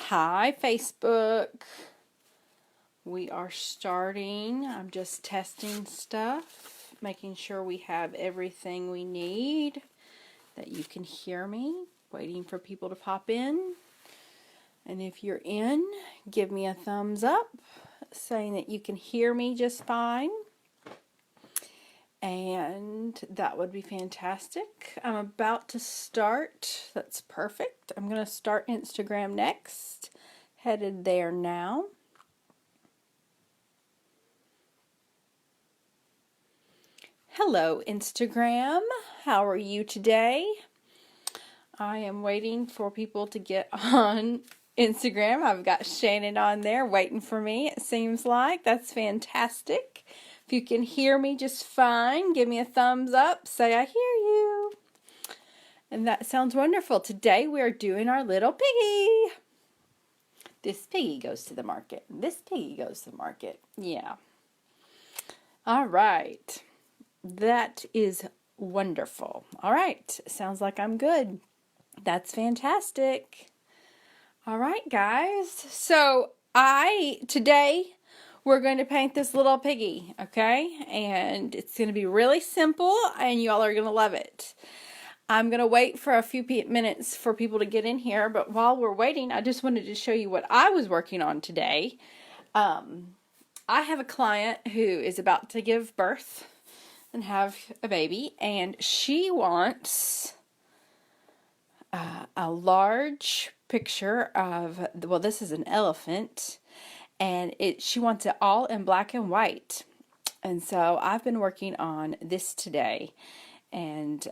Hi, Facebook. We are starting. I'm just testing stuff, making sure we have everything we need, that you can hear me, waiting for people to pop in. And if you're in, give me a thumbs up, saying that you can hear me just fine. And that would be fantastic. I'm about to start. That's perfect. I'm going to start Instagram next. Headed there now. Hello, Instagram. How are you today? I am waiting for people to get on Instagram. I've got Shannon on there waiting for me, it seems like. That's fantastic. If you can hear me just fine, give me a thumbs up. Say I hear you. And that sounds wonderful. Today we are doing our little piggy. This piggy goes to the market. This piggy goes to the market. Yeah. All right. That is wonderful. All right. Sounds like I'm good. That's fantastic. All right, guys. So today we're going to paint this little piggy, okay? And it's going to be really simple and y'all are going to love it. I'm going to wait for a few minutes for people to get in here, but while we're waiting, I just wanted to show you what I was working on today. I have a client who is about to give birth and have a baby, and she wants a large picture of, well, this is an elephant, and she wants it all in black and white. And so I've been working on this today, and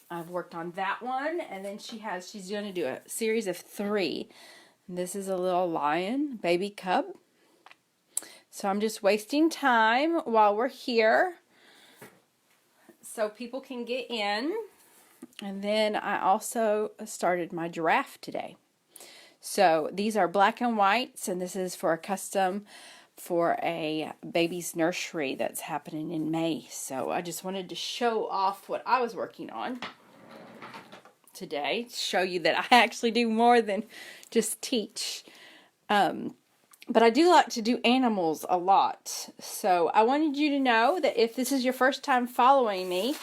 I've worked on that one, and then she's going to do a series of 3. And this is a little lion, baby cub. So I'm just wasting time while we're here so people can get in. And then I also started my giraffe today. So these are black and whites, and this is for a custom for a baby's nursery that's happening in May. So I just wanted to show off what I was working on today, show you that I actually do more than just teach. But I do like to do animals a lot. So I wanted you to know that if this is your first time following me,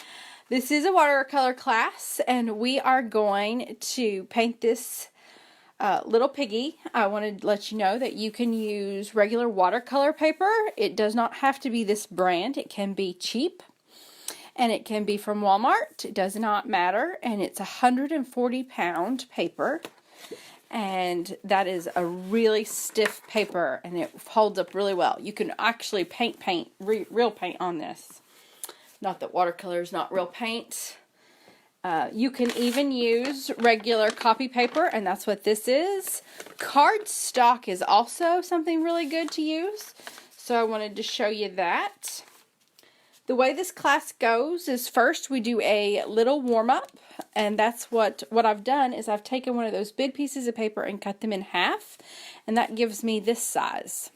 this is a watercolor class, and we are going to paint this little piggy. I wanted to let you know that you can use regular watercolor paper. It does not have to be this brand. It can be cheap, and it can be from Walmart. It does not matter, and it's 140-pound paper. And that is a really stiff paper, and it holds up really well. You can actually paint real paint on this. Not that watercolor is not real paint. You can even use regular copy paper, and that's what this is. Cardstock is also something really good to use, so I wanted to show you that. The way this class goes is first we do a little warm-up, and that's what I've done is I've taken one of those big pieces of paper and cut them in half, and that gives me this size.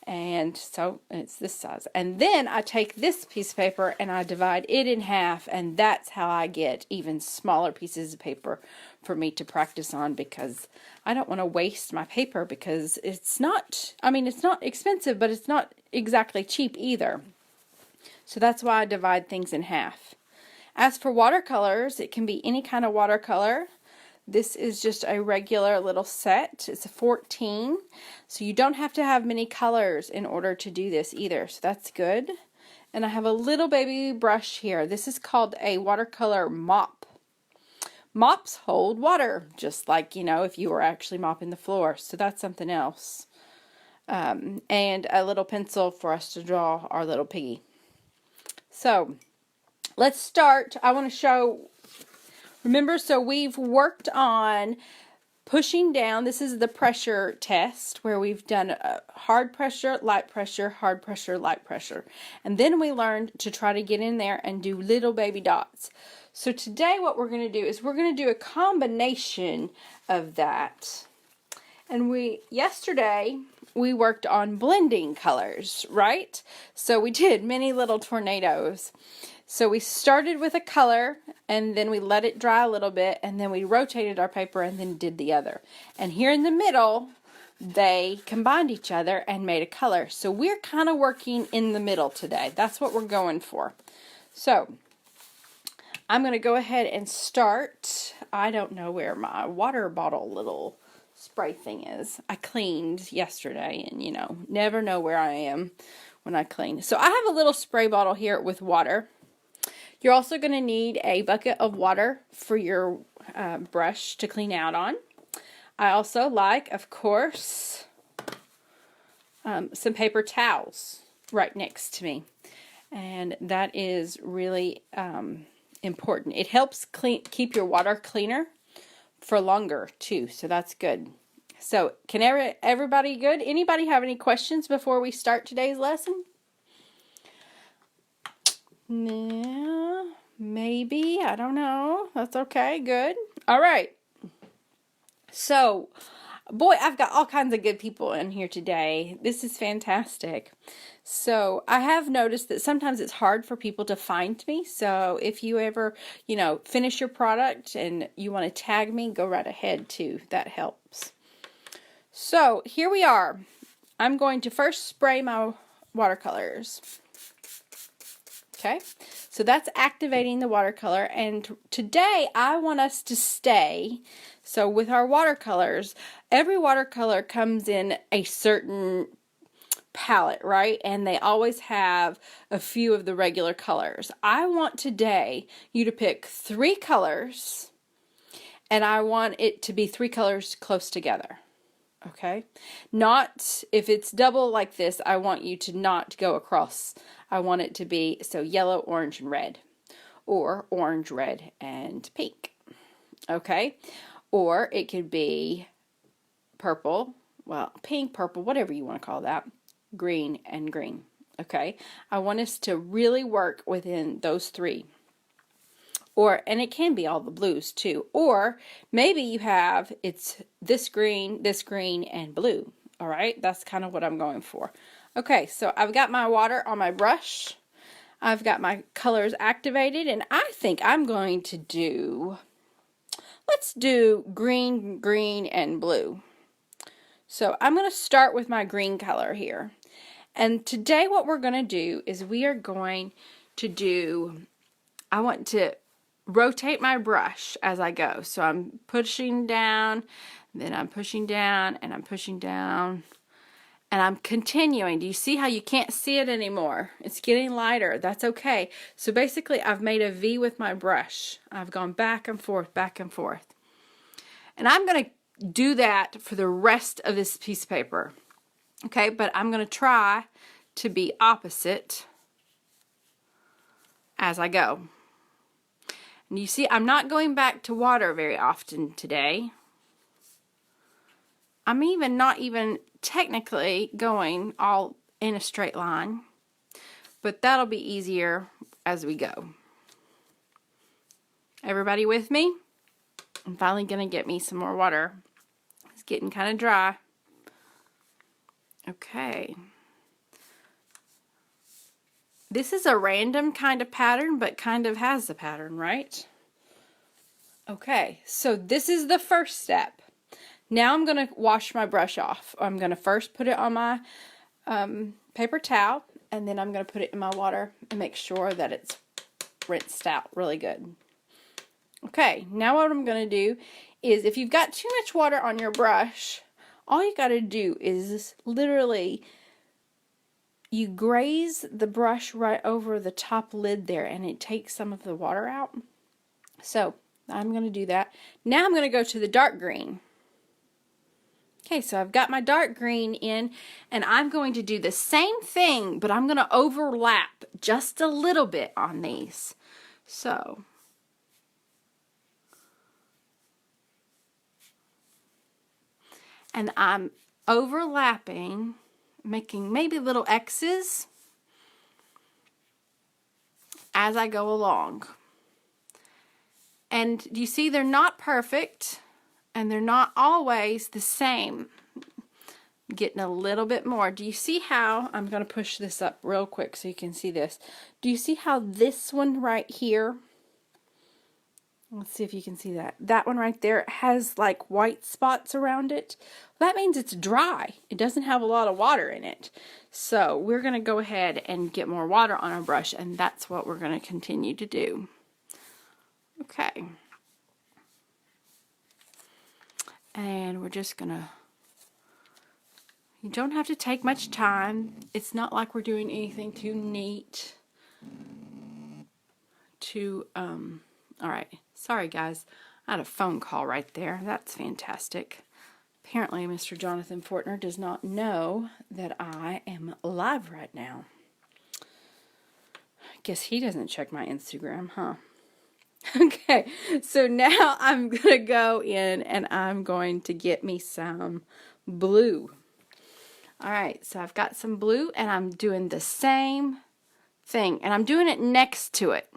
And so it's this size. And then I take this piece of paper and I divide it in half, and that's how I get even smaller pieces of paper for me to practice on, because I don't want to waste my paper, because it's not expensive, but it's not exactly cheap either. So that's why I divide things in half. As for watercolors, it can be any kind of watercolor. This is just a regular little set. It's a 14. So you don't have to have many colors in order to do this either. So that's good. And I have a little baby brush here. This is called a watercolor mop. Mops hold water, just like, if you were actually mopping the floor. So that's something else. And a little pencil for us to draw our little piggy. So let's start. I want to show, remember, so we've worked on pushing down. This is the pressure test where we've done hard pressure, light pressure, hard pressure, light pressure. And then we learned to try to get in there and do little baby dots. So today what we're going to do is we're going to do a combination of that. And yesterday we worked on blending colors, right? So we did many little tornadoes. So we started with a color, and then we let it dry a little bit, and then we rotated our paper and then did the other. And here in the middle, they combined each other and made a color. So we're kind of working in the middle today. That's what we're going for. So I'm going to go ahead and start. I don't know where my water bottle little spray thing is. I cleaned yesterday, and you know, never know where I am when I clean. So I have a little spray bottle here with water. You're also going to need a bucket of water for your brush to clean out on. I also like, of course, some paper towels right next to me. And that is really important. It helps keep your water cleaner for longer too, so that's good. So can everybody good? Anybody have any questions before we start today's lesson? No, maybe, I don't know. That's okay, good. All right. So, boy, I've got all kinds of good people in here today. This is fantastic. So, I have noticed that sometimes it's hard for people to find me. So, if you ever, finish your product and you want to tag me, go right ahead too. That helps. So, here we are. I'm going to first spray my watercolors. Okay, so that's activating the watercolor, and today I want us to stay. So with our watercolors, every watercolor comes in a certain palette, right? And they always have a few of the regular colors. I want today you to pick 3 colors, and I want it to be 3 colors close together. Okay, not if it's double like this, I want you to not go across. I want it to be so yellow, orange, and red, or orange, red, and pink. Okay, or it could be purple, well, pink, purple, whatever you want to call that, green, and green. Okay, I want us to really work within those 3. And it can be all the blues too. Or maybe you have, it's this green, and blue. All right, that's kind of what I'm going for. Okay, so I've got my water on my brush. I've got my colors activated, and I think I'm going to do, let's do green, and blue. So I'm going to start with my green color here. And today what we're going to do is we are going to do, I want to rotate my brush as I go. So I'm pushing down, then I'm pushing down, and I'm pushing down, and I'm continuing. Do you see how you can't see it anymore? It's getting lighter. That's okay. So basically I've made a V with my brush. I've gone back and forth, back and forth. And I'm going to do that for the rest of this piece of paper. Okay, but I'm going to try to be opposite as I go. And you see, I'm not going back to water very often today. I'm not even technically going all in a straight line, but that'll be easier as we go. Everybody with me? I'm finally going to get me some more water. It's getting kind of dry. Okay. This is a random kind of pattern, but kind of has the pattern, right? Okay, so this is the first step. Now I'm going to wash my brush off. I'm going to first put it on my paper towel, and then I'm going to put it in my water and make sure that it's rinsed out really good. Okay, now what I'm going to do is, if you've got too much water on your brush, all you got to do is literally, you graze the brush right over the top lid there, and it takes some of the water out. So I'm going to do that. Now I'm going to go to the dark green. Okay, so I've got my dark green in, and I'm going to do the same thing, but I'm going to overlap just a little bit on these. So and I'm overlapping, making maybe little X's as I go along. And you see, they're not perfect, and they're not always the same. getting a little bit more. Do you see how, I'm going to push this up real quick so you can see this. Do you see how this one right here, let's see if you can see that. That one right there has like white spots around it. That means it's dry. It doesn't have a lot of water in it. So we're going to go ahead and get more water on our brush, and that's what we're going to continue to do. Okay. And we're just going to, you don't have to take much time. It's not like we're doing anything too neat. All right. Sorry, guys. I had a phone call right there. That's fantastic. Apparently, Mr. Jonathan Fortner does not know that I am live right now. Guess he doesn't check my Instagram, huh? Okay, so now I'm going to go in and I'm going to get me some blue. All right, so I've got some blue and I'm doing the same thing, and I'm doing it next to it.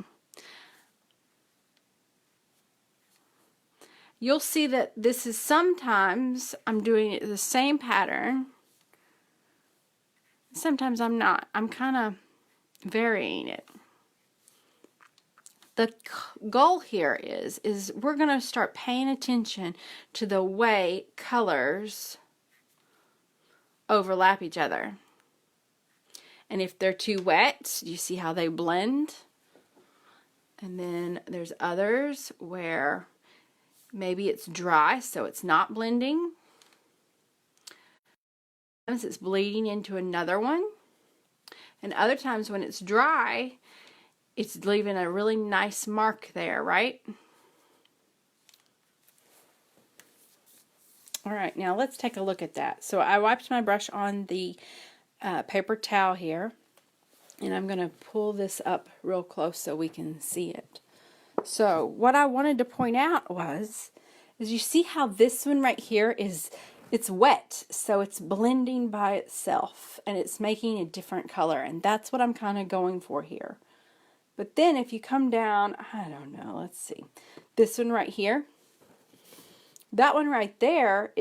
You'll see that this is sometimes I'm doing it the same pattern. Sometimes I'm not. I'm kind of varying it. The goal here is we're going to start paying attention to the way colors overlap each other. And if they're too wet, you see how they blend? And then there's others where maybe it's dry, so it's not blending. Sometimes it's bleeding into another one. And other times when it's dry, it's leaving a really nice mark there, right? All right, now let's take a look at that. So I wiped my brush on the paper towel here, and I'm going to pull this up real close so we can see it. So what I wanted to point out is you see how this one right here it's wet, so it's blending by itself, and it's making a different color, and that's what I'm kind of going for here. But then if you come down, I don't know, let's see, this one right here, that one right there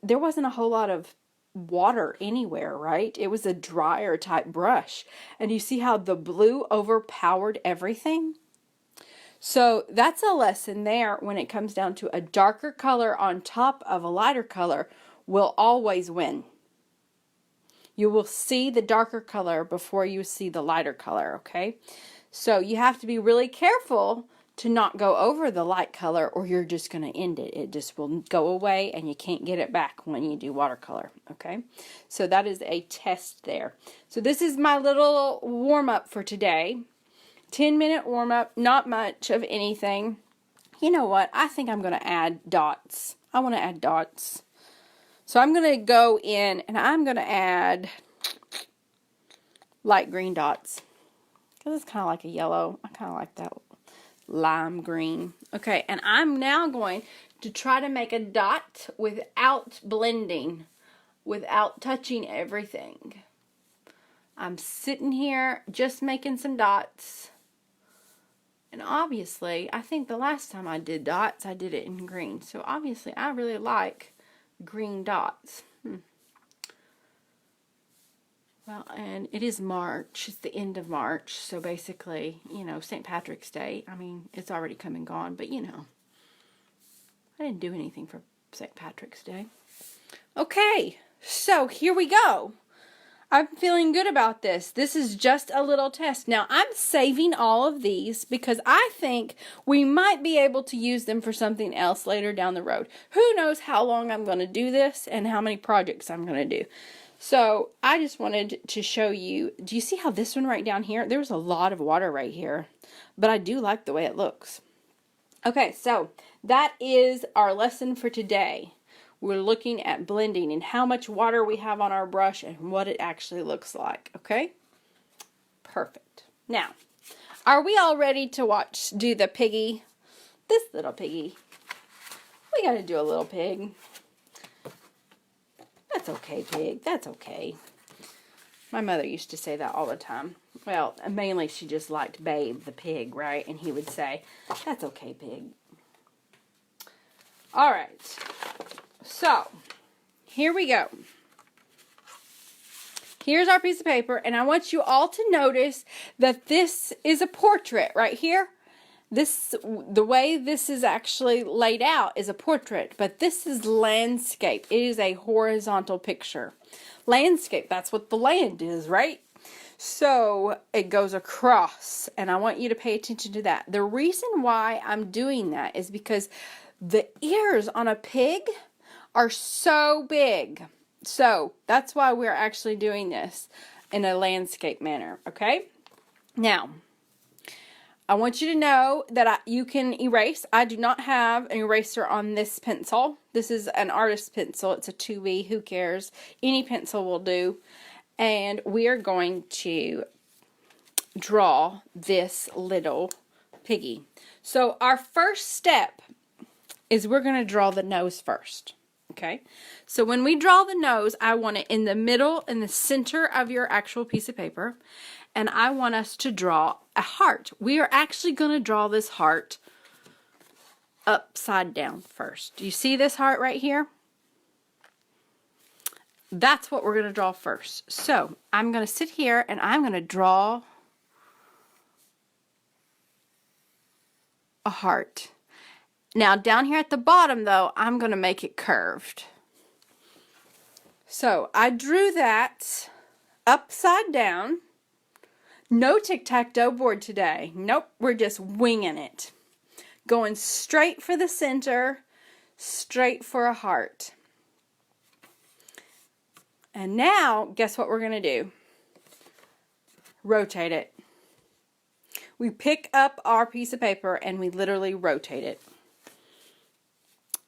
there wasn't a whole lot of water anywhere, right? It was a drier type brush, and you see how the blue overpowered everything? So that's a lesson there when it comes down to a darker color on top of a lighter color will always win. You will see the darker color before you see the lighter color, okay? So you have to be really careful to not go over the light color, or you're just going to end it. It just will go away and you can't get it back when you do watercolor, okay? So that is a test there. So this is my little warm-up for today. 10-minute warm-up, not much of anything. You know what? I think I'm going to add dots. I want to add dots. So I'm going to go in and I'm going to add light green dots. Because it's kind of like a yellow. I kind of like that lime green. Okay, and I'm now going to try to make a dot without blending, without touching everything. I'm sitting here just making some dots. And obviously, I think the last time I did dots, I did it in green. So obviously, I really like green dots. Well, and it is March. It's the end of March. So basically, you know, St. Patrick's Day. I mean, it's already come and gone. But, you know, I didn't do anything for St. Patrick's Day. Okay, so here we go. I'm feeling good about this. This is just a little test. Now, I'm saving all of these because I think we might be able to use them for something else later down the road. Who knows how long I'm going to do this and how many projects I'm going to do. So, I just wanted to show you. Do you see how this one right down here? There's a lot of water right here. But I do like the way it looks. Okay, so that is our lesson for today. We're looking at blending and how much water we have on our brush and what it actually looks like, okay? Perfect. Now, are we all ready to do the piggy? This little piggy. We got to do a little pig. That's okay, pig. That's okay. My mother used to say that all the time. Well, mainly she just liked Babe, the pig, right? And he would say, that's okay, pig. All right. So, here we go. Here's our piece of paper, and I want you all to notice that this is a portrait right here. The way this is actually laid out is a portrait, but this is landscape. It is a horizontal picture. Landscape, that's what the land is, right? So it goes across, and I want you to pay attention to that. The reason why I'm doing that is because the ears on a pig are so big. So that's why we're actually doing this in a landscape manner, okay? Now, I want you to know that you can erase. I do not have an eraser on this pencil. This is an artist pencil. It's a 2B. Who cares? Any pencil will do. And we are going to draw this little piggy. So our first step is we're going to draw the nose first. Okay? So when we draw the nose, I want it in the middle, in the center of your actual piece of paper. And I want us to draw a heart. We are actually going to draw this heart upside down first. Do you see this heart right here? That's what we're going to draw first. So I'm going to sit here and I'm going to draw a heart. Now down here at the bottom though, I'm going to make it curved. So I drew that upside down. No tic-tac-toe board today. Nope, we're just winging it. Going straight for the center, straight for a heart. And now, guess what we're going to do? Rotate it. We pick up our piece of paper and we literally rotate it.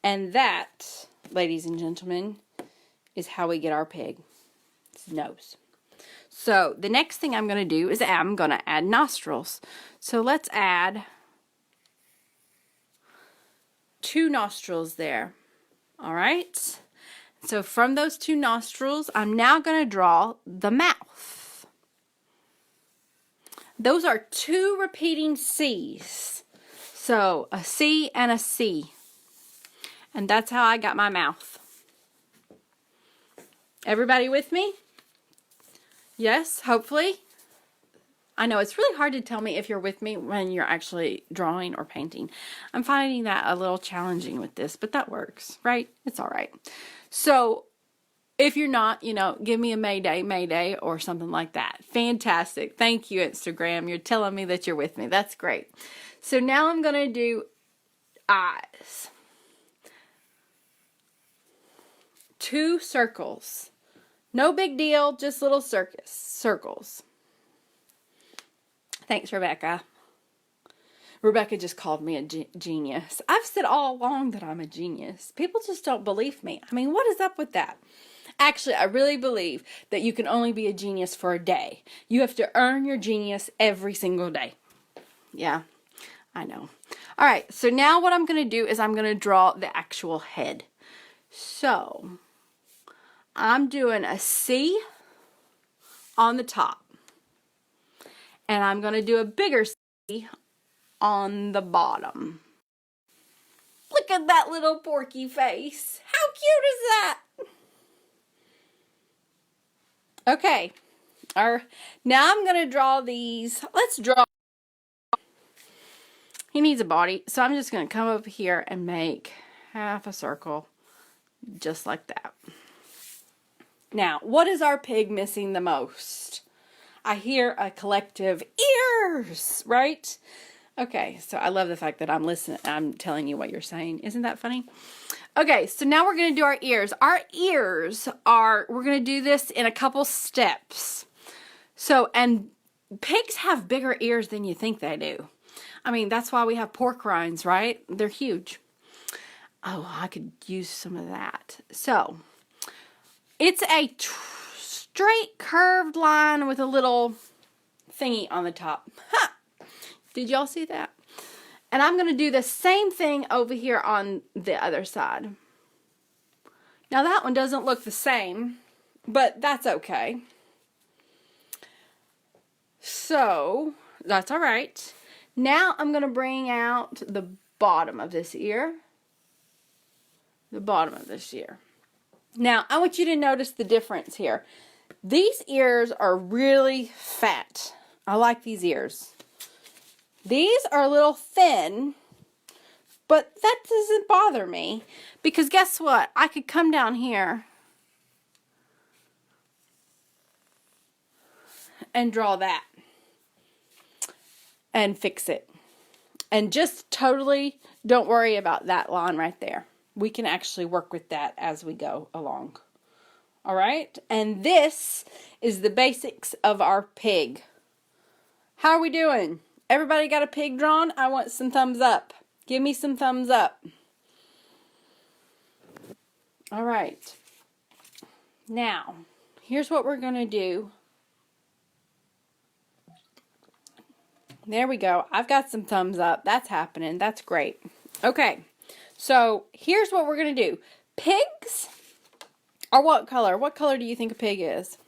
And that, ladies and gentlemen, is how we get our pig. It's nose. So the next thing I'm going to do is I'm going to add nostrils. So let's add 2 nostrils there. All right. So from those 2 nostrils, I'm now going to draw the mouth. Those are 2 repeating C's. So a C and a C. And that's how I got my mouth. Everybody with me? Yes, hopefully. I know it's really hard to tell me if you're with me when you're actually drawing or painting. I'm finding that a little challenging with this, but that works, right? It's all right. So if you're not, give me a Mayday, or something like that. Fantastic. Thank you, Instagram. You're telling me that you're with me. That's great. So now I'm going to do eyes. 2 circles. No big deal, just little circles. Thanks, Rebecca. Rebecca just called me a genius. I've said all along that I'm a genius. People just don't believe me. I mean, what is up with that? Actually, I really believe that you can only be a genius for a day. You have to earn your genius every single day. Yeah, I know. All right, so now what I'm going to do is I'm going to draw the actual head. So I'm doing a C on the top. And I'm going to do a bigger C on the bottom. Look at that little porky face. How cute is that? Okay. Now I'm going to draw these. Let's draw. He needs a body. So I'm just going to come over here and make half a circle. Just like that. Now, what is our pig missing the most? I hear a collective ears, right? Okay, so I love the fact that I'm listening. I'm telling you what you're saying. Isn't that funny? Okay, so now we're going to do our ears. Our ears we're going to do this in a couple steps. So, and pigs have bigger ears than you think they do. I mean, that's why we have pork rinds, right? They're huge. Oh, I could use some of that. So, it's a straight curved line with a little thingy on the top. Ha! Did y'all see that? And I'm going to do the same thing over here on the other side. Now that one doesn't look the same, but that's okay. So, that's all right. Now I'm going to bring out the bottom of this ear. The bottom of this ear. Now, I want you to notice the difference here. These ears are really fat. I like these ears. These are a little thin, but that doesn't bother me because guess what? I could come down here and draw that and fix it. And just totally don't worry about that line right there. We can actually work with that as we go along. All right? And this is the basics of our pig. How are we doing? Everybody got a pig drawn? I want some thumbs up. Give me some thumbs up. All right. Now, here's what we're going to do. There we go. I've got some thumbs up. That's happening. That's great. Okay. So, here's what we're going to do. Pigs are what color? What color do you think a pig is?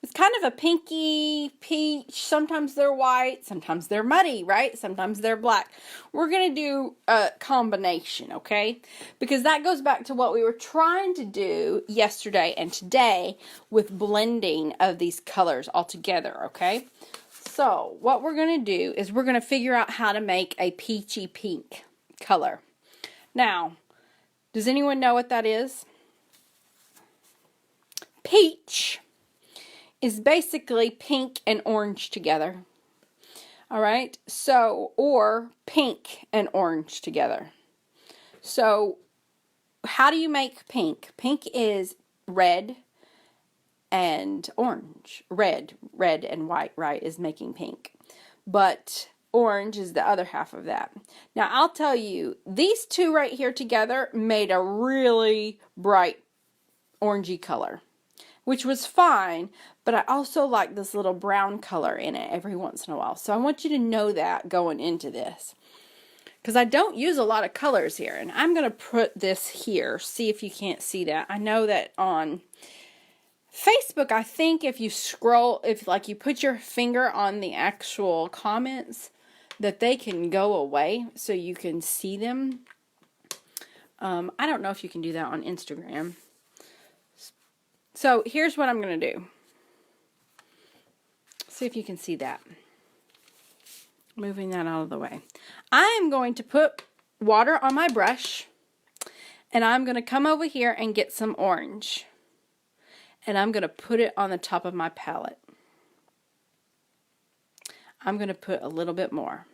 It's kind of a pinky peach. Sometimes they're white. Sometimes they're muddy, right? Sometimes they're black. We're going to do a combination, okay? Because that goes back to what we were trying to do yesterday and today with blending of these colors all together, okay? So, what we're going to do is we're going to figure out how to make a peachy pink color. Now, does anyone know what that is? Peach is basically pink and orange together. All right? So, or pink and orange together. So, how do you make pink? Pink is red and orange. Red and white, right, is making pink. But orange is the other half of that. Now, I'll tell you, these two right here together made a really bright orangey color, which was fine, but I also like this little brown color in it every once in a while. So I want you to know that going into this. Because I don't use a lot of colors here. And I'm going to put this here. See if you can't see that. I know that on Facebook, I think if you scroll, if like you put your finger on the actual comments, that they can go away so you can see them. I don't know if you can do that on Instagram. So here's what I'm going to do. See if you can see that. Moving that out of the way. I am going to put water on my brush. And I'm going to come over here and get some orange. And I'm going to put it on the top of my palette. I'm going to put a little bit more.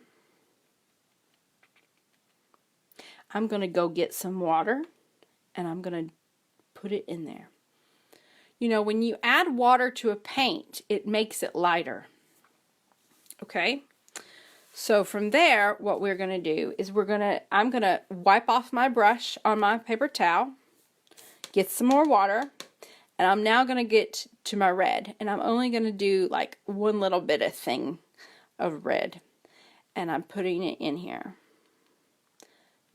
I'm going to go get some water. And I'm going to put it in there. You know, when you add water to a paint, it makes it lighter. Okay? So from there, what we're going to do is I'm going to wipe off my brush on my paper towel, get some more water, and I'm now going to get to my red. And I'm only going to do like one little bit of thing of red. And I'm putting it in here.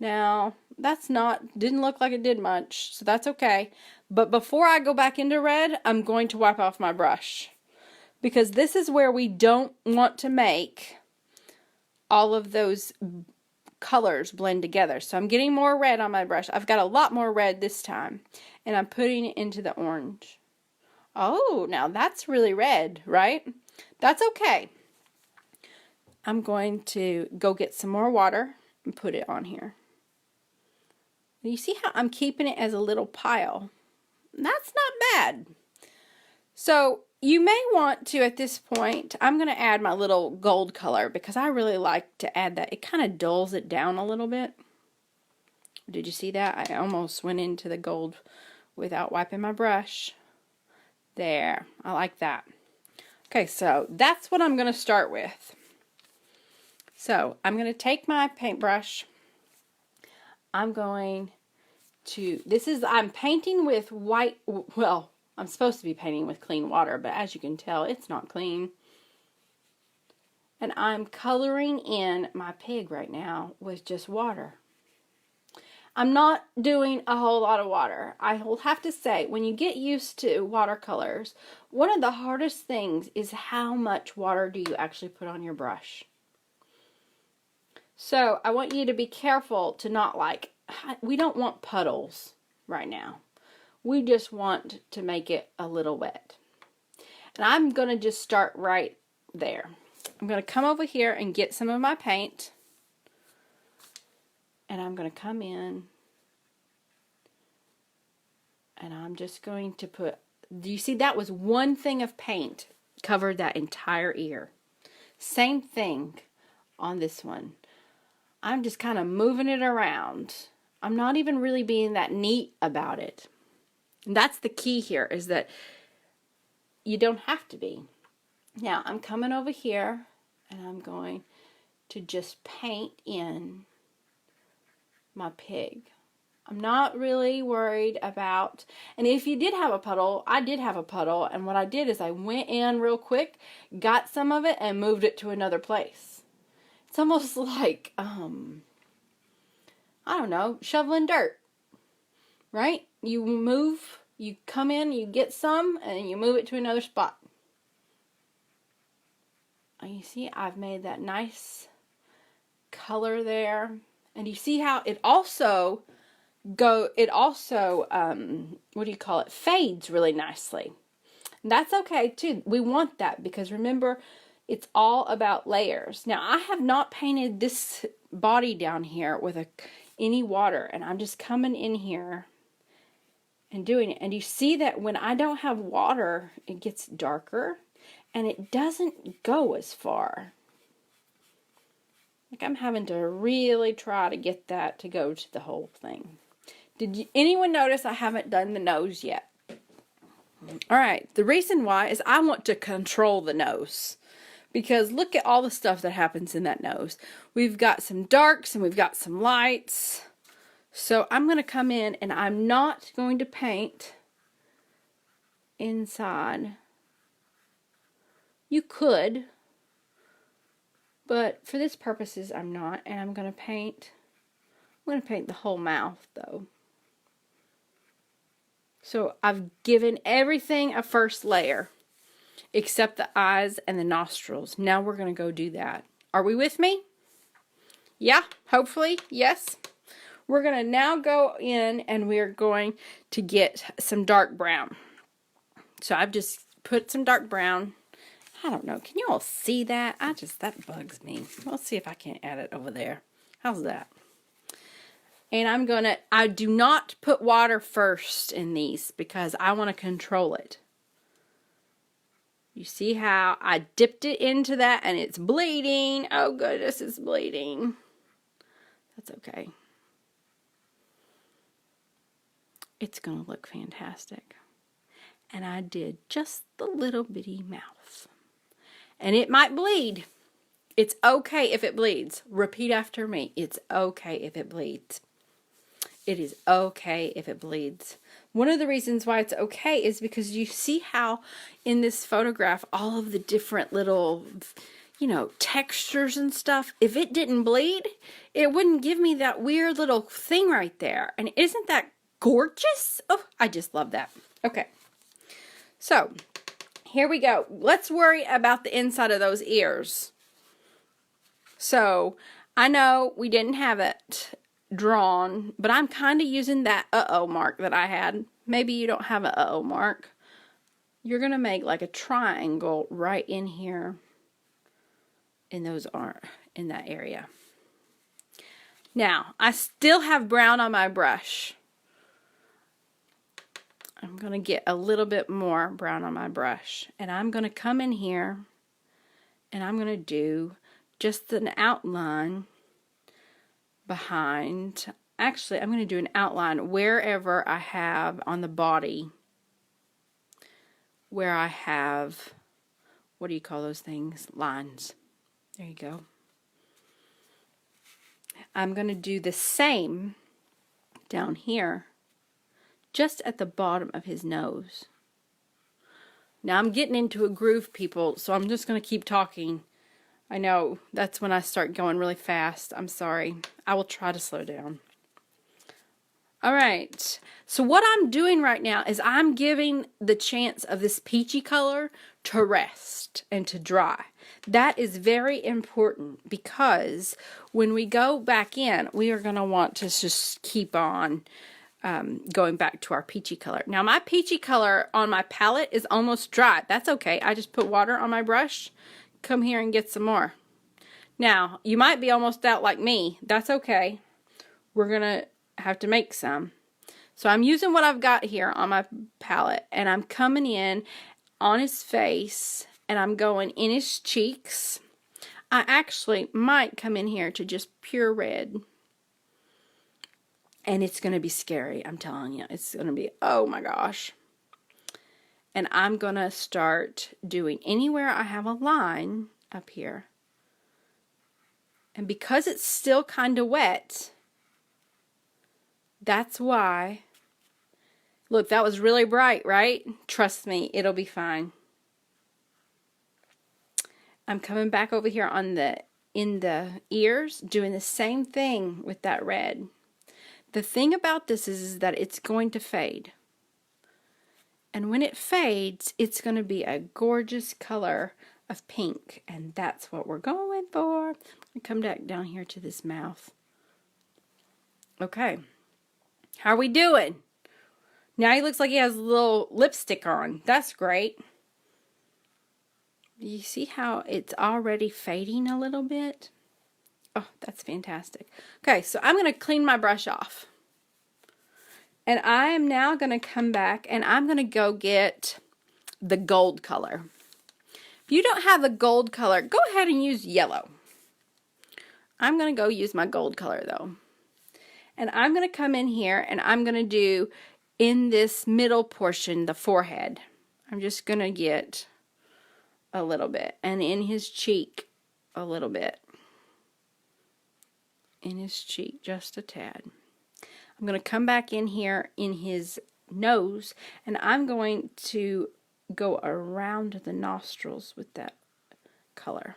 Now, didn't look like it did much, so that's okay. But before I go back into red, I'm going to wipe off my brush. Because this is where we don't want to make all of those colors blend together. So I'm getting more red on my brush. I've got a lot more red this time. And I'm putting it into the orange. Oh, now that's really red, right? That's okay. I'm going to go get some more water and put it on here. You see how I'm keeping it as a little pile? That's not bad. So you may want to, at this point, I'm going to add my little gold color because I really like to add that. It kind of dulls it down a little bit. Did you see that? I almost went into the gold without wiping my brush. There. I like that. Okay, so that's what I'm going to start with. So I'm going to take my paintbrush. I'm painting with white, well, I'm supposed to be painting with clean water, but as you can tell, it's not clean. And I'm coloring in my pig right now with just water. I'm not doing a whole lot of water. I will have to say, when you get used to watercolors, one of the hardest things is how much water do you actually put on your brush. So I want you to be careful to not we don't want puddles right now. We just want to make it a little wet. And I'm going to just start right there. I'm going to come over here and get some of my paint. And I'm going to come in. And I'm just going to put, do you see that was one thing of paint covered that entire ear. Same thing on this one. I'm just kind of moving it around. I'm not even really being that neat about it. And that's the key here, is that you don't have to be. Now I'm coming over here and I'm going to just paint in my pig. I'm not really worried about, and if you did have a puddle, I did have a puddle, and what I did is I went in real quick, got some of it, and moved it to another place. It's almost like, I don't know, shoveling dirt, right? You move, you come in, you get some, and you move it to another spot. And you see, I've made that nice color there, and you see how it also what do you call it, fades really nicely. And that's okay too. We want that because remember, it's all about layers. Now I have not painted this body down here with any water, and I'm just coming in here and doing it. And you see that when I don't have water, it gets darker and it doesn't go as far. Like I'm having to really try to get that to go to the whole thing. Did anyone notice I haven't done the nose yet? All right, the reason why is I want to control the nose. Because look at all the stuff that happens in that nose. We've got some darks and we've got some lights. So I'm going to come in and I'm not going to paint inside. You could, but for this purposes I'm not. And I'm going to paint the whole mouth though. So I've given everything a first layer, except the eyes and the nostrils. Now we're going to go do that. Are we with me? Yeah, hopefully, yes. We're going to now go in and we're going to get some dark brown. So I've just put some dark brown. I don't know, can you all see that? That bugs me. Let's see if I can add it over there. How's that? And I do not put water first in these because I want to control it. You see how I dipped it into that and it's bleeding. Oh goodness, it's bleeding. That's okay. It's going to look fantastic. And I did just the little bitty mouth. And it might bleed. It's okay if it bleeds. Repeat after me. It's okay if it bleeds. It is okay if it bleeds. One of the reasons why it's okay is because you see how in this photograph all of the different little, textures and stuff. If it didn't bleed, it wouldn't give me that weird little thing right there. And isn't that gorgeous? Oh, I just love that. Okay. So, here we go. Let's worry about the inside of those ears. So, I know we didn't have it drawn, but I'm kind of using that uh-oh mark that I had. Maybe you don't have an uh-oh mark. You're going to make like a triangle right in here in that area. Now, I still have brown on my brush. I'm going to get a little bit more brown on my brush, and I'm going to come in here and I'm going to do just an outline behind. Actually, I'm going to do an outline wherever I have on the body, where I have, what do you call those things? Lines. There you go. I'm going to do the same down here, just at the bottom of his nose. Now I'm getting into a groove, people, so I'm just going to keep talking. I know, that's when I start going really fast. I'm sorry. I will try to slow down. Alright, so what I'm doing right now is I'm giving the chance of this peachy color to rest and to dry. That is very important because when we go back in, we are going to want to just keep on going back to our peachy color. Now my peachy color on my palette is almost dry. That's okay. I just put water on my brush. Come here and get some more. Now, you might be almost out like me. That's okay. We're going to have to make some. So I'm using what I've got here on my palette, and I'm coming in on his face, and I'm going in his cheeks. I actually might come in here to just pure red. And it's going to be scary, I'm telling you. It's going to be, oh my gosh. And I'm going to start doing anywhere I have a line up here. And because it's still kind of wet, that's why. Look, that was really bright, right? Trust me, it'll be fine. I'm coming back over here on in the ears, doing the same thing with that red. The thing about this is that it's going to fade. And when it fades, it's going to be a gorgeous color of pink. And that's what we're going for. I come back down here to this mouth. Okay. How are we doing? Now he looks like he has a little lipstick on. That's great. You see how it's already fading a little bit? Oh, that's fantastic. Okay, so I'm going to clean my brush off. And I am now going to come back and I'm going to go get the gold color. If you don't have the gold color, go ahead and use yellow. I'm going to go use my gold color though. And I'm going to come in here and I'm going to do in this middle portion, the forehead. I'm just going to get a little bit. And in his cheek, a little bit. In his cheek, just a tad. I'm going to come back in here in his nose, and I'm going to go around the nostrils with that color.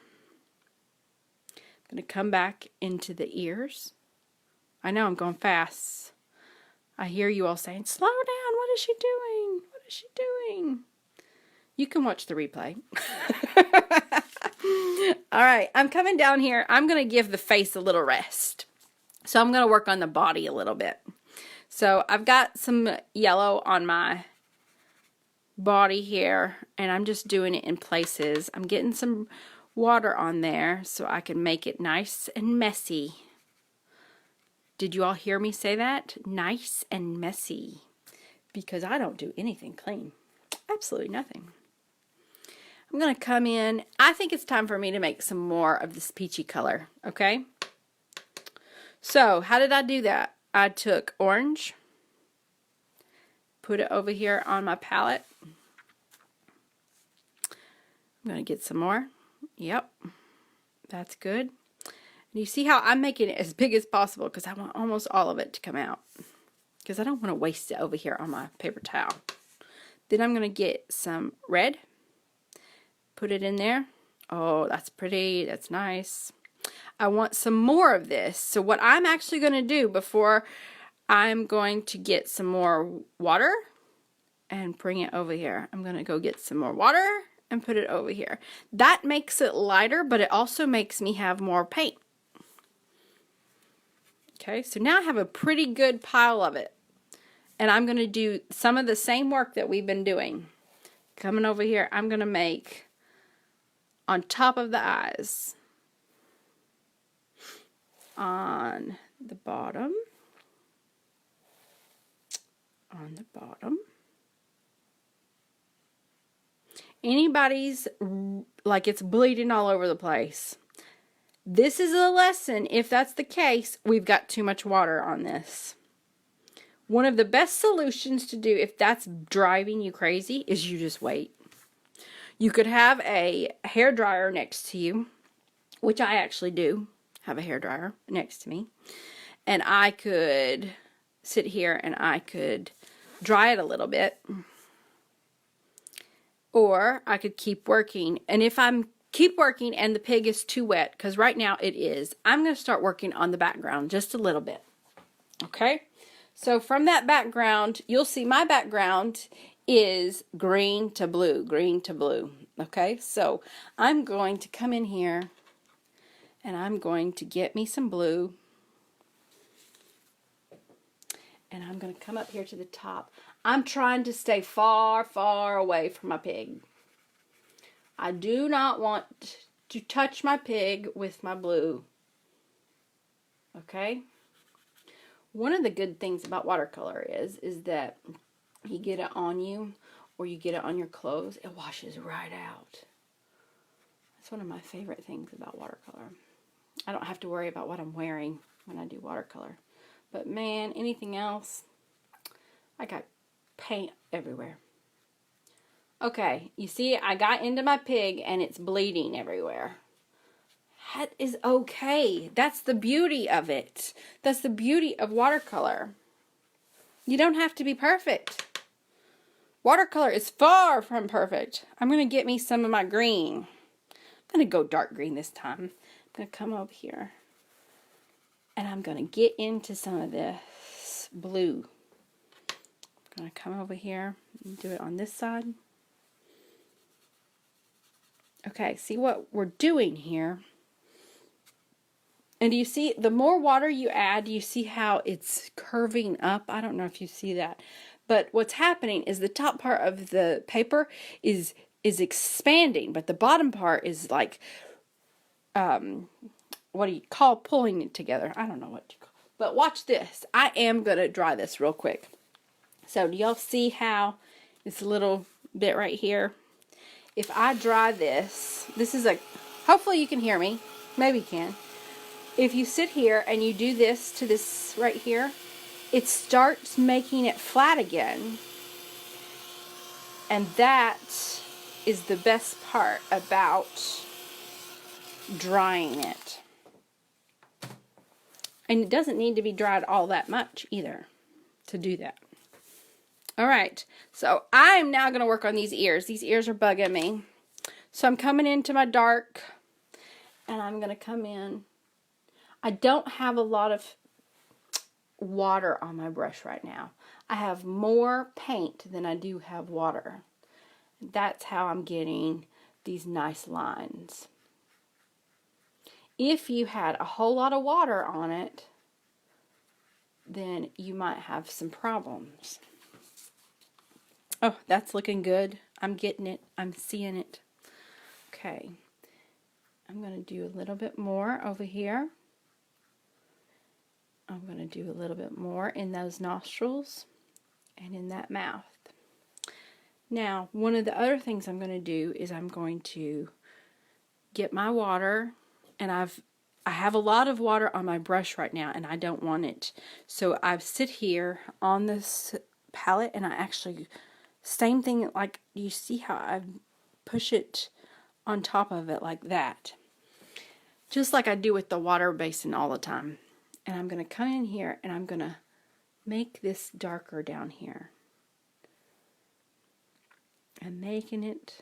I'm going to come back into the ears. I know I'm going fast. I hear you all saying, slow down, what is she doing? What is she doing? You can watch the replay. All right, I'm coming down here. I'm going to give the face a little rest. So I'm going to work on the body a little bit. So I've got some yellow on my body here, and I'm just doing it in places. I'm getting some water on there so I can make it nice and messy. Did you all hear me say that? Nice and messy. Because I don't do anything clean. Absolutely nothing. I'm going to come in. I think it's time for me to make some more of this peachy color. Okay? So, how did I do that? I took orange. Put it over here on my palette. I'm going to get some more. Yep. That's good. And you see how I'm making it as big as possible because I want almost all of it to come out. Because I don't want to waste it over here on my paper towel. Then I'm going to get some red. Put it in there. Oh, that's pretty. That's nice. I want some more of this. So what I'm actually going to do before I'm going to get some more water and bring it over here. I'm going to go get some more water and put it over here. That makes it lighter, but it also makes me have more paint. Okay, so now I have a pretty good pile of it. And I'm going to do some of the same work that we've been doing. Coming over here, I'm going to make on top of the eyes. On the bottom. On the bottom. Anybody's like it's bleeding all over the place. This is a lesson. If that's the case, we've got too much water on this. One of the best solutions to do if that's driving you crazy is you just wait. You could have a hairdryer next to you, which I actually do have a hairdryer next to me. And I could sit here and I could dry it a little bit. Or I could keep working. And if I'm keep working and the pig is too wet, because right now it is, I'm going to start working on the background just a little bit. Okay? So from that background, you'll see my background is green to blue, green to blue. Okay? So I'm going to come in here and I'm going to get me some blue. And I'm going to come up here to the top. I'm trying to stay far, far away from my pig. I do not want to touch my pig with my blue. Okay? One of the good things about watercolor is that you get it on you or you get it on your clothes, it washes right out. That's one of my favorite things about watercolor. I don't have to worry about what I'm wearing when I do watercolor. But man, anything else, I got paint everywhere. Okay, you see, I got into my pig and it's bleeding everywhere. That is okay. That's the beauty of it. That's the beauty of watercolor. You don't have to be perfect. Watercolor is far from perfect. I'm going to get me some of my green. I'm going to go dark green this time. I'm going to come over here. And I'm going to get into some of this blue. I'm going to come over here and do it on this side. Okay, see what we're doing here. And do you see, the more water you add, you see how it's curving up? I don't know if you see that. But what's happening is the top part of the paper is expanding, but the bottom part is like, what do you call pulling it together? I don't know what you call it. But watch this. I am going to dry this real quick. So do y'all see how this little bit right here? If I dry this, this is a, hopefully you can hear me. Maybe you can. If you sit here and you do this to this right here, it starts making it flat again. And that is the best part about drying it. And it doesn't need to be dried all that much either to do that. Alright, so I'm now going to work on these ears. These ears are bugging me. So I'm coming into my dark and I'm going to come in. I don't have a lot of water on my brush right now. I have more paint than I do have water. That's how I'm getting these nice lines. If you had a whole lot of water on it, then you might have some problems. Oh, that's looking good. I'm getting it. I'm seeing it. Okay. I'm going to do a little bit more over here. I'm going to do a little bit more in those nostrils and in that mouth. Now, one of the other things I'm going to do is I'm going to get my water, and I have a lot of water on my brush right now, and I don't want it. So I sit here on this palette, and I actually, same thing, like, you see how I push it on top of it like that. Just like I do with the water basin all the time. And I'm going to come in here and I'm going to make this darker down here. And making it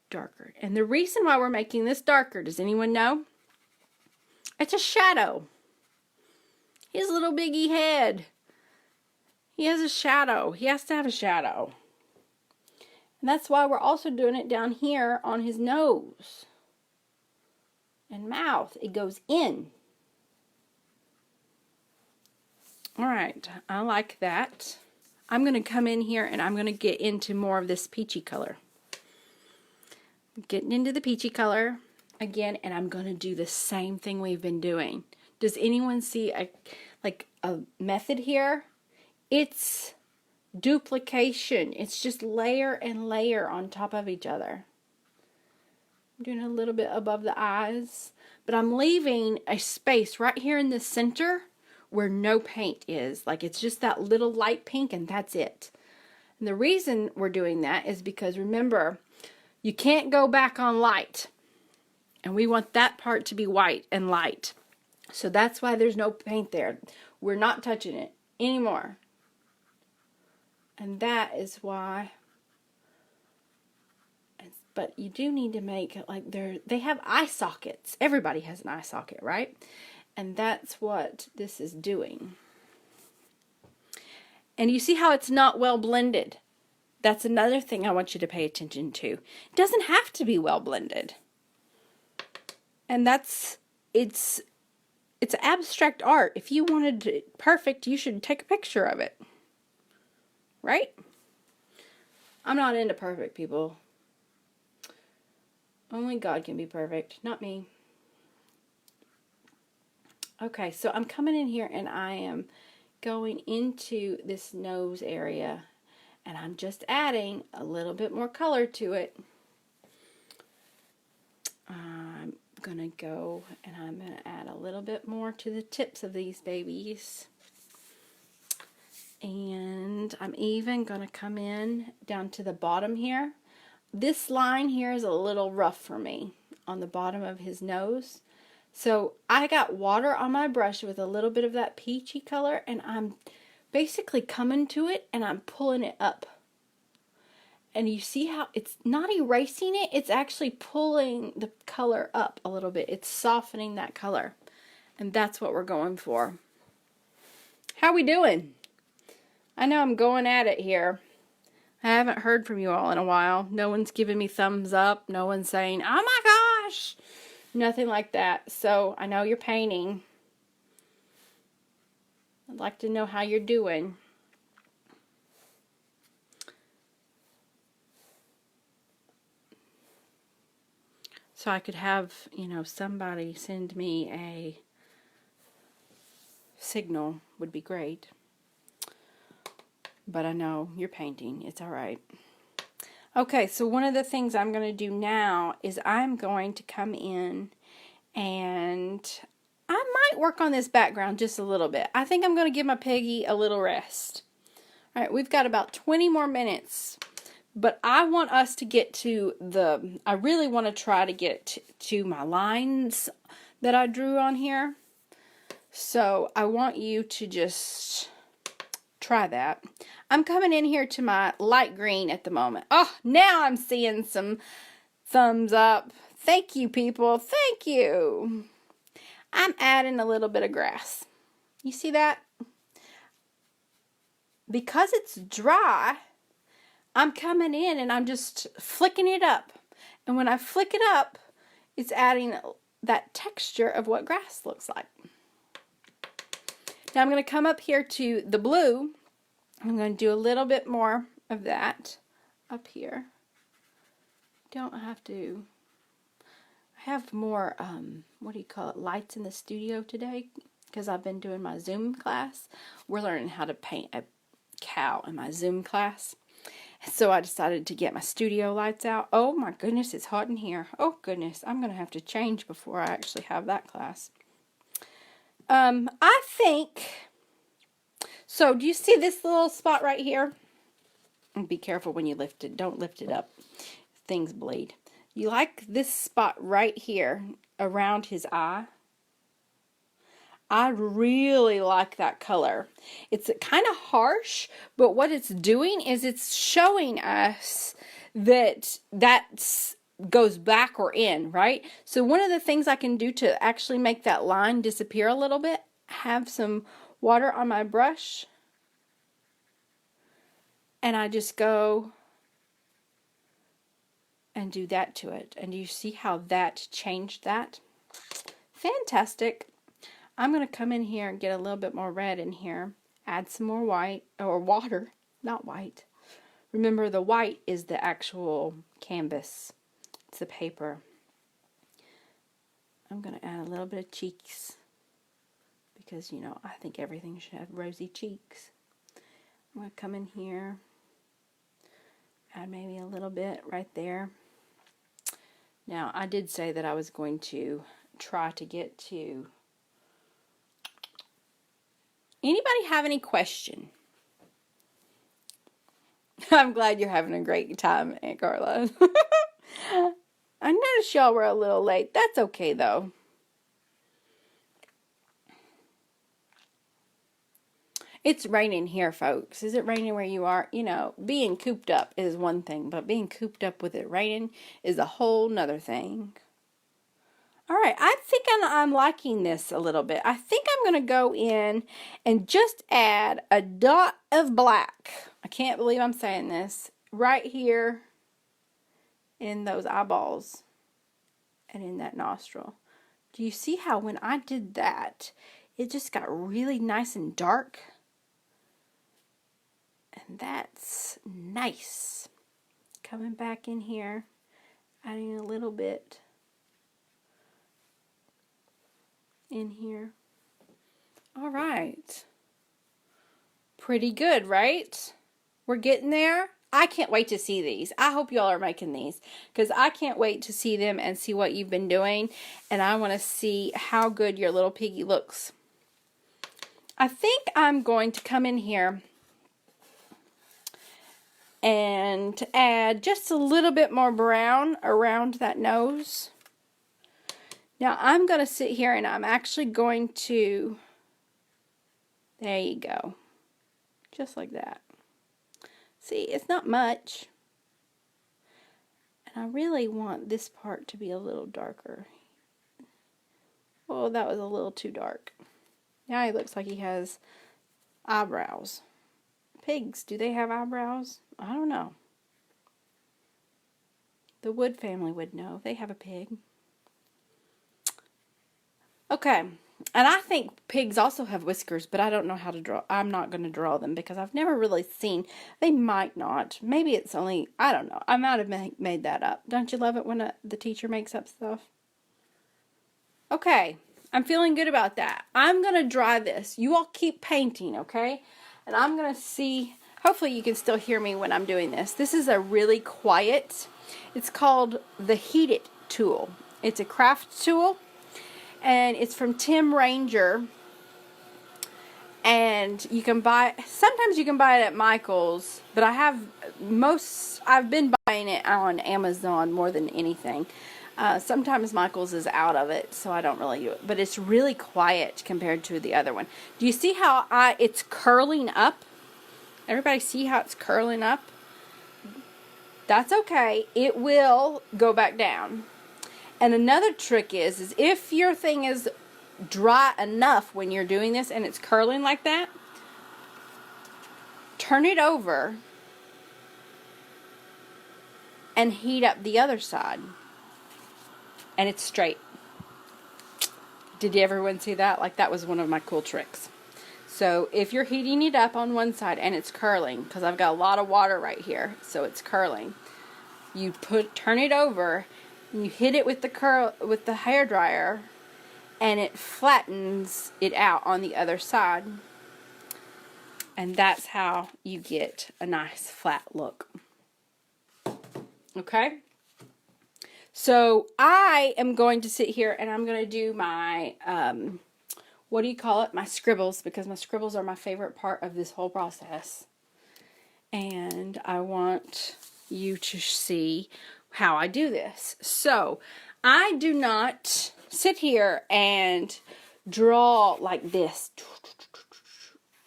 darker. And the reason why we're making this darker, does anyone know? It's a shadow. His little biggie head. He has a shadow. He has to have a shadow. And that's why we're also doing it down here on his nose and mouth. It goes in. Alright, I like that. I'm going to come in here and I'm going to get into more of this peachy color. Getting into the peachy color again, and I'm going to do the same thing we've been doing. Does anyone see a method here? It's duplication. It's just layer and layer on top of each other. I'm doing a little bit above the eyes, but I'm leaving a space right here in the center where no paint is. Like, it's just that little light pink and that's it. And the reason we're doing that is because, remember, you can't go back on light. And we want that part to be white and light. So that's why there's no paint there. We're not touching it anymore. And that is why. But you do need to make, like, they have eye sockets. Everybody has an eye socket, right? And that's what this is doing. And you see how it's not well blended. That's another thing I want you to pay attention to. It doesn't have to be well blended. And it's it's abstract art. If you wanted it perfect, you should take a picture of it. Right? I'm not into perfect people. Only God can be perfect, not me. Okay, so I'm coming in here and I am going into this nose area and I'm just adding a little bit more color to it. I'm going to go and I'm going to add a little bit more to the tips of these babies. And I'm even going to come in down to the bottom here. This line here is a little rough for me on the bottom of his nose. So I got water on my brush with a little bit of that peachy color and I'm basically coming to it and I'm pulling it up. And you see how it's not erasing it, it's actually pulling the color up a little bit. It's softening that color. And that's what we're going for. How we doing? I know I'm going at it here. I haven't heard from you all in a while. No one's giving me thumbs up. No one's saying, oh my gosh. Nothing like that. So I know you're painting. I'd like to know how you're doing. So I could have, somebody send me a signal would be great. But I know you're painting. It's all right. Okay, so one of the things I'm going to do now is I'm going to come in and I might work on this background just a little bit. I think I'm going to give my piggy a little rest. All right, we've got about 20 more minutes, but I want us to get to I really want to try to get to my lines that I drew on here. So I want you to just try that. I'm coming in here to my light green at the moment. Oh, now I'm seeing some thumbs up. Thank you, people. Thank you. I'm adding a little bit of grass. You see that? Because it's dry, I'm coming in and I'm just flicking it up. And when I flick it up, it's adding that texture of what grass looks like. Now I'm going to come up here to the blue. I'm going to do a little bit more of that up here. Don't have to. I have more, lights in the studio today because I've been doing my Zoom class. We're learning how to paint a cow in my Zoom class. So I decided to get my studio lights out. Oh my goodness, it's hot in here. Oh goodness, I'm going to have to change before I actually have that class. I think... So, do you see this little spot right here? And be careful when you lift it. Don't lift it up. Things bleed. You like this spot right here around his eye? I really like that color. It's kind of harsh, but what it's doing is it's showing us that goes back or in, right? So one of the things I can do to actually make that line disappear a little bit, have some water on my brush, and I just go and do that to it. And do you see how that changed that? Fantastic. I'm going to come in here and get a little bit more red in here, add some more white, or water, not white. Remember, the white is the actual canvas. It's the paper. I'm going to add a little bit of cheeks. Because, I think everything should have rosy cheeks. I'm going to come in here, add maybe a little bit right there. Now, I did say that I was going to try to get to... Anybody have any question? I'm glad you're having a great time, Aunt Carla. I noticed y'all were a little late. That's okay, though. It's raining here, folks. Is it raining where you are? Being cooped up is one thing, but being cooped up with it raining is a whole nother thing. All right, I think I'm liking this a little bit. I think I'm going to go in and just add a dot of black. I can't believe I'm saying this. Right here in those eyeballs and in that nostril. Do you see how when I did that, it just got really nice and dark? And that's nice. Coming back in here, adding a little bit in here. All right. Pretty good, right? We're getting there. I can't wait to see these. I hope y'all are making these because I can't wait to see them and see what you've been doing. And I want to see how good your little piggy looks. I think I'm going to come in here and add just a little bit more brown around that nose. Now I'm going to sit here and I'm actually going to, there you go, just like that. See, it's not much. And I really want this part to be a little darker. Oh, that was a little too dark. Now he looks like he has eyebrows. Pigs, do they have eyebrows? I don't know. The Wood family would know. They have a pig. Okay. And I think pigs also have whiskers, but I don't know how to draw. I'm not going to draw them because I've never really seen. They might not. Maybe it's only, I don't know. I might have made that up. Don't you love it when the teacher makes up stuff? Okay. I'm feeling good about that. I'm going to dry this. You all keep painting, okay? And I'm going to see, hopefully you can still hear me when I'm doing this. This is a really quiet, it's called the Heat It tool. It's a craft tool. And it's from Tim Ranger. And you can buy, sometimes you can buy it at Michael's, but I've been buying it on Amazon more than anything. Sometimes Michael's is out of it, so I don't really do it. But it's really quiet compared to the other one. Do you see how it's curling up? Everybody see how it's curling up? That's okay. It will go back down. And another trick is if your thing is dry enough when you're doing this and it's curling like that, turn it over and heat up the other side. And it's straight. Did everyone see that? Like, that was one of my cool tricks. So if you're heating it up on one side and it's curling, because I've got a lot of water right here, so it's curling, you turn it over and you hit it with the hair dryer, and it flattens it out on the other side. And that's how you get a nice flat look. Okay? So I am going to sit here and I'm going to do my, what do you call it? My scribbles, because my scribbles are my favorite part of this whole process. And I want you to see how I do this. So I do not sit here and draw like this.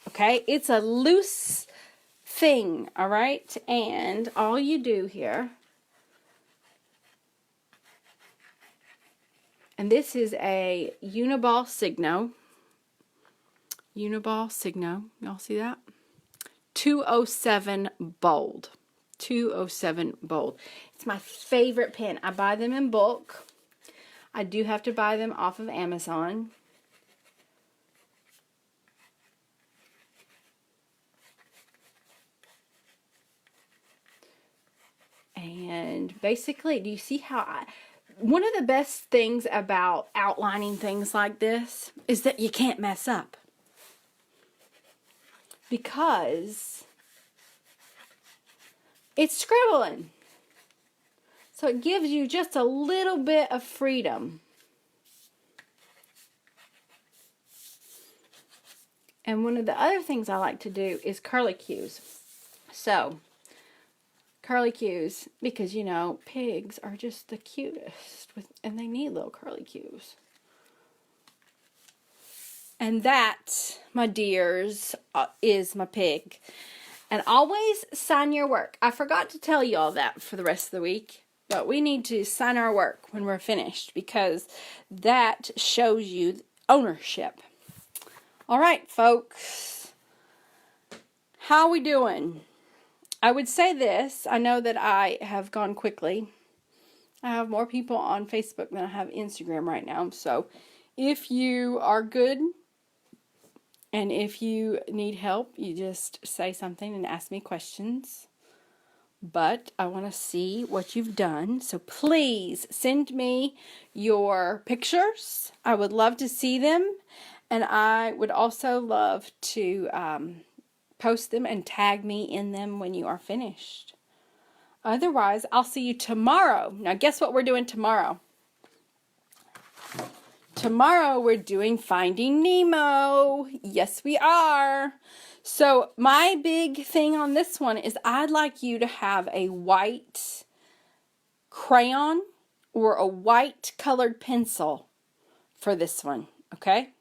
Okay? It's a loose thing, all right? And all you do here, and this is a Uniball Signo. Uniball Signo. Y'all see that? 207 bold. 207 bold. It's my favorite pen. I buy them in bulk. I do have to buy them off of Amazon. And basically, do you see how one of the best things about outlining things like this is that you can't mess up. Because it's scribbling. So it gives you just a little bit of freedom. And one of the other things I like to do is curlicues. So, curlicues, because you know, pigs are just the cutest, and they need little curlicues. And that, my dears, is my pig. And always sign your work. I forgot to tell you all that for the rest of the week. But we need to sign our work when we're finished, because that shows you ownership. All right, folks. How are we doing? I would say this. I know that I have gone quickly. I have more people on Facebook than I have Instagram right now. So if you are good and if you need help, you just say something and ask me questions. But I want to see what you've done. So please send me your pictures. I would love to see them. And I would also love to post them and tag me in them when you are finished. Otherwise, I'll see you tomorrow. Now, guess what we're doing tomorrow? Tomorrow, we're doing Finding Nemo. Yes, we are. So, my big thing on this one is I'd like you to have a white crayon or a white colored pencil for this one, okay?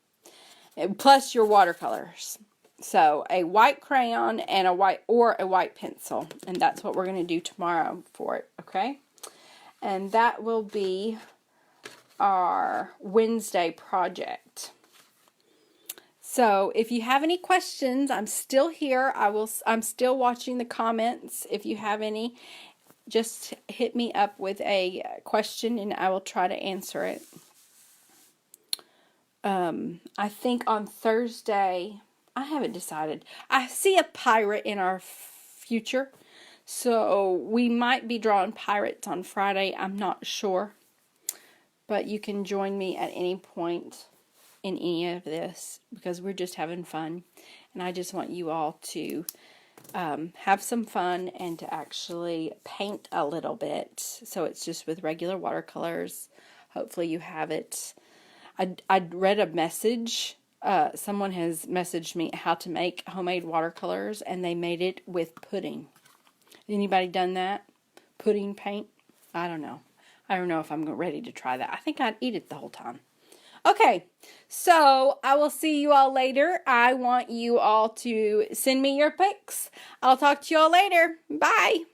Plus your watercolors. So a white crayon and a white pencil. And that's what we're going to do tomorrow for it, okay? And that will be our Wednesday project. So if you have any questions, I'm still here. I'm still watching the comments. If you have any, just hit me up with a question and I will try to answer it. I think on Thursday, I haven't decided. I see a pirate in our future, so we might be drawing pirates on Friday. I'm not sure, but you can join me at any point in any of this because we're just having fun, and I just want you all to have some fun and to actually paint a little bit. So it's just with regular watercolors. Hopefully you have it. I read a message. Someone has messaged me how to make homemade watercolors, and they made it with pudding. Anybody done that? Pudding paint? I don't know. I don't know if I'm ready to try that. I think I'd eat it the whole time. Okay, so I will see you all later. I want you all to send me your pics. I'll talk to you all later. Bye.